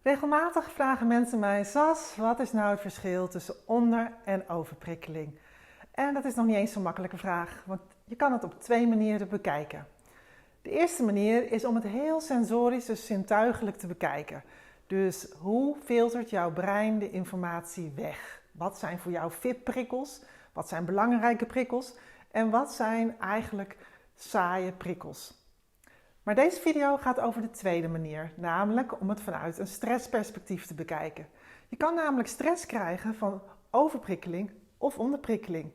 Regelmatig vragen mensen mij: Sas, wat is nou het verschil tussen onder- en overprikkeling? En dat is nog niet eens zo'n makkelijke vraag, want je kan het op twee manieren bekijken. De eerste manier is om het heel sensorisch, dus zintuigelijk te bekijken. Dus hoe filtert jouw brein de informatie weg? Wat zijn voor jou VIP-prikkels? Wat zijn belangrijke prikkels? En wat zijn eigenlijk saaie prikkels? Maar deze video gaat over de tweede manier, namelijk om het vanuit een stressperspectief te bekijken. Je kan namelijk stress krijgen van overprikkeling of onderprikkeling.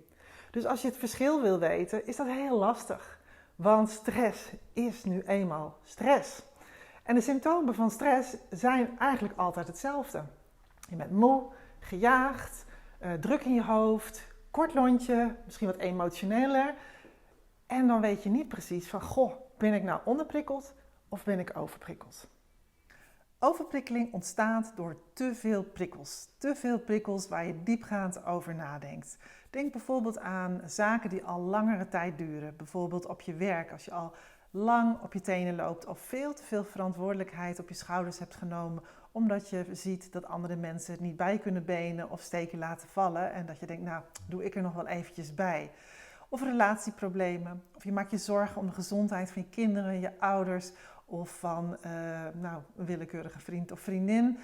Dus als je het verschil wil weten, is dat heel lastig. Want stress is nu eenmaal stress. En de symptomen van stress zijn eigenlijk altijd hetzelfde. Je bent moe, gejaagd, druk in je hoofd, kort lontje, misschien wat emotioneler. En dan weet je niet precies van, goh, ben ik nou onderprikkeld of ben ik overprikkeld? Overprikkeling ontstaat door te veel prikkels. Te veel prikkels waar je diepgaand over nadenkt. Denk bijvoorbeeld aan zaken die al langere tijd duren. Bijvoorbeeld op je werk, als je al lang op je tenen loopt of veel te veel verantwoordelijkheid op je schouders hebt genomen, omdat je ziet dat andere mensen het niet bij kunnen benen of steken laten vallen en dat je denkt, nou, doe ik er nog wel eventjes bij. Of relatieproblemen, of je maakt je zorgen om de gezondheid van je kinderen, je ouders of van een willekeurige vriend of vriendin.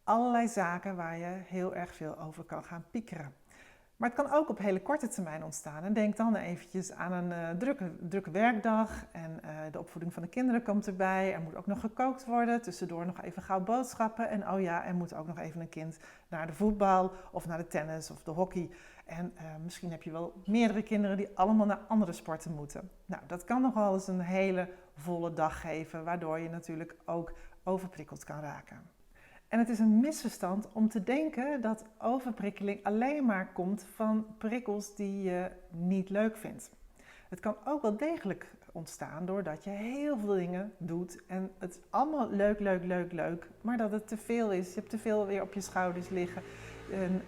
Allerlei zaken waar je heel erg veel over kan gaan piekeren. Maar het kan ook op hele korte termijn ontstaan. En denk dan eventjes aan een drukke werkdag en de opvoeding van de kinderen komt erbij. Er moet ook nog gekookt worden, tussendoor nog even gauw boodschappen. En oh ja, er moet ook nog even een kind naar de voetbal of naar de tennis of de hockey. En misschien heb je wel meerdere kinderen die allemaal naar andere sporten moeten. Nou, dat kan nogal eens een hele volle dag geven, waardoor je natuurlijk ook overprikkeld kan raken. En het is een misverstand om te denken dat overprikkeling alleen maar komt van prikkels die je niet leuk vindt. Het kan ook wel degelijk ontstaan doordat je heel veel dingen doet en het is allemaal leuk, maar dat het te veel is. Je hebt te veel weer op je schouders liggen. En,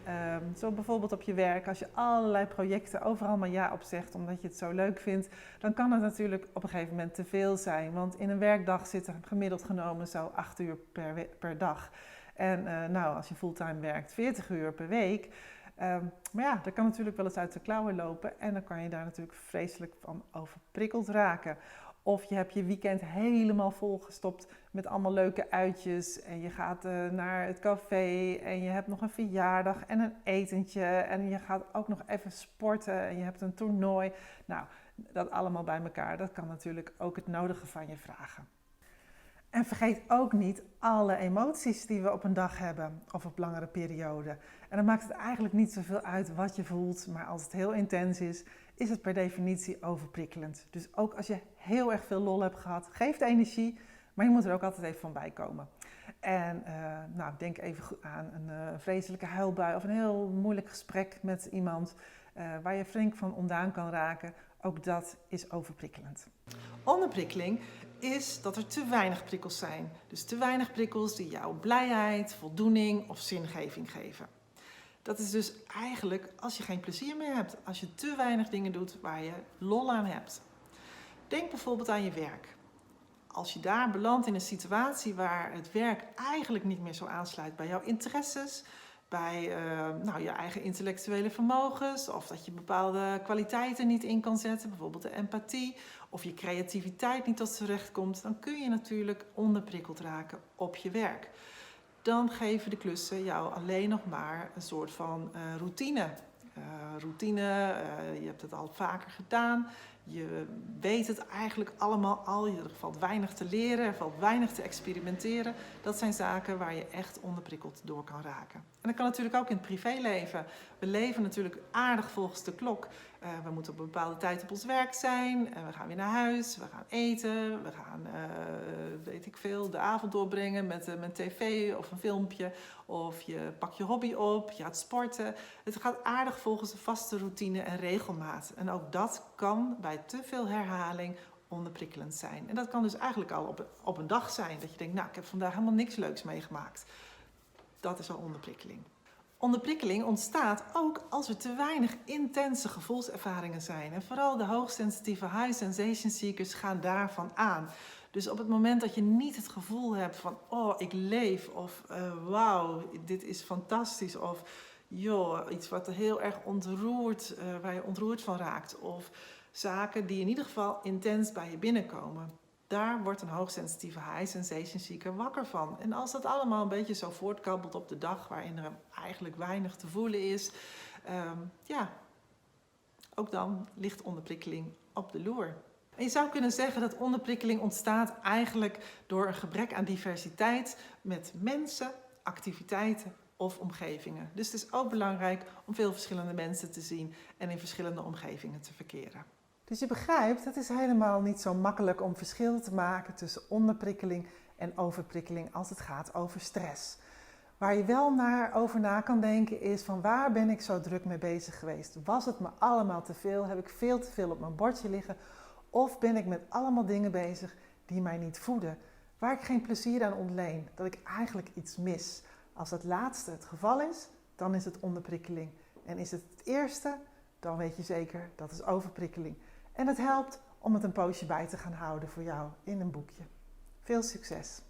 zo bijvoorbeeld op je werk, als je allerlei projecten overal maar ja op zegt omdat je het zo leuk vindt, dan kan het natuurlijk op een gegeven moment te veel zijn. Want in een werkdag zitten gemiddeld genomen zo 8 uur per dag. En als je fulltime werkt, 40 uur per week. Maar ja, dat kan natuurlijk wel eens uit de klauwen lopen en dan kan je daar natuurlijk vreselijk van overprikkeld raken. Of je hebt je weekend helemaal volgestopt met allemaal leuke uitjes en je gaat naar het café en je hebt nog een verjaardag en een etentje en je gaat ook nog even sporten en je hebt een toernooi. Nou, dat allemaal bij elkaar, dat kan natuurlijk ook het nodige van je vragen. En vergeet ook niet alle emoties die we op een dag hebben of op langere perioden. En dan maakt het eigenlijk niet zoveel uit wat je voelt, maar als het heel intens is het per definitie overprikkelend. Dus ook als je heel erg veel lol hebt gehad, geeft energie, maar je moet er ook altijd even van bij komen. En denk even aan een vreselijke huilbui of een heel moeilijk gesprek met iemand waar je flink van ondaan kan raken. Ook dat is overprikkelend. Onderprikkeling is dat er te weinig prikkels zijn. Dus te weinig prikkels die jou blijheid, voldoening of zingeving geven. Dat is dus eigenlijk als je geen plezier meer hebt. Als je te weinig dingen doet waar je lol aan hebt. Denk bijvoorbeeld aan je werk. Als je daar belandt in een situatie waar het werk eigenlijk niet meer zo aansluit bij jouw interesses, bij je eigen intellectuele vermogens, of dat je bepaalde kwaliteiten niet in kan zetten, bijvoorbeeld de empathie, of je creativiteit niet tot z'n recht komt, dan kun je natuurlijk onderprikkeld raken op je werk. Dan geven de klussen jou alleen nog maar een soort van routine. Je hebt het al vaker gedaan. Je weet het eigenlijk allemaal al. Er valt weinig te leren, er valt weinig te experimenteren. Dat zijn zaken waar je echt onderprikkeld door kan raken. En dat kan natuurlijk ook in het privéleven. We leven natuurlijk aardig volgens de klok. We moeten op een bepaalde tijd op ons werk zijn. En we gaan weer naar huis, we gaan eten. We gaan, de avond doorbrengen met een tv of een filmpje. Of je pakt je hobby op, je gaat sporten. Het gaat aardig volgens een vaste routine en regelmaat. En ook dat kan bij te veel herhaling onderprikkelend zijn. En dat kan dus eigenlijk al op een dag zijn. Dat je denkt, ik heb vandaag helemaal niks leuks meegemaakt. Dat is al onderprikkeling. Onderprikkeling ontstaat ook als er te weinig intense gevoelservaringen zijn. En vooral de hoogsensitieve high sensation seekers gaan daarvan aan. Dus op het moment dat je niet het gevoel hebt van, oh, ik leef, of wauw, dit is fantastisch, of joh, iets wat heel erg ontroert, waar je ontroerd van raakt, of zaken die in ieder geval intens bij je binnenkomen. Daar wordt een hoogsensitieve high sensation seeker wakker van. En als dat allemaal een beetje zo voortkabbelt op de dag waarin er eigenlijk weinig te voelen is, ook dan ligt onderprikkeling op de loer. En je zou kunnen zeggen dat onderprikkeling ontstaat eigenlijk door een gebrek aan diversiteit met mensen, activiteiten of omgevingen. Dus het is ook belangrijk om veel verschillende mensen te zien en in verschillende omgevingen te verkeren. Dus je begrijpt, het is helemaal niet zo makkelijk om verschil te maken tussen onderprikkeling en overprikkeling als het gaat over stress. Waar je wel over na kan denken is van waar ben ik zo druk mee bezig geweest? Was het me allemaal te veel? Heb ik veel te veel op mijn bordje liggen? Of ben ik met allemaal dingen bezig die mij niet voeden? Waar ik geen plezier aan ontleen? Dat ik eigenlijk iets mis? Als het laatste het geval is, dan is het onderprikkeling. En is het het eerste, dan weet je zeker dat is overprikkeling. En het helpt om het een poosje bij te gaan houden voor jou in een boekje. Veel succes!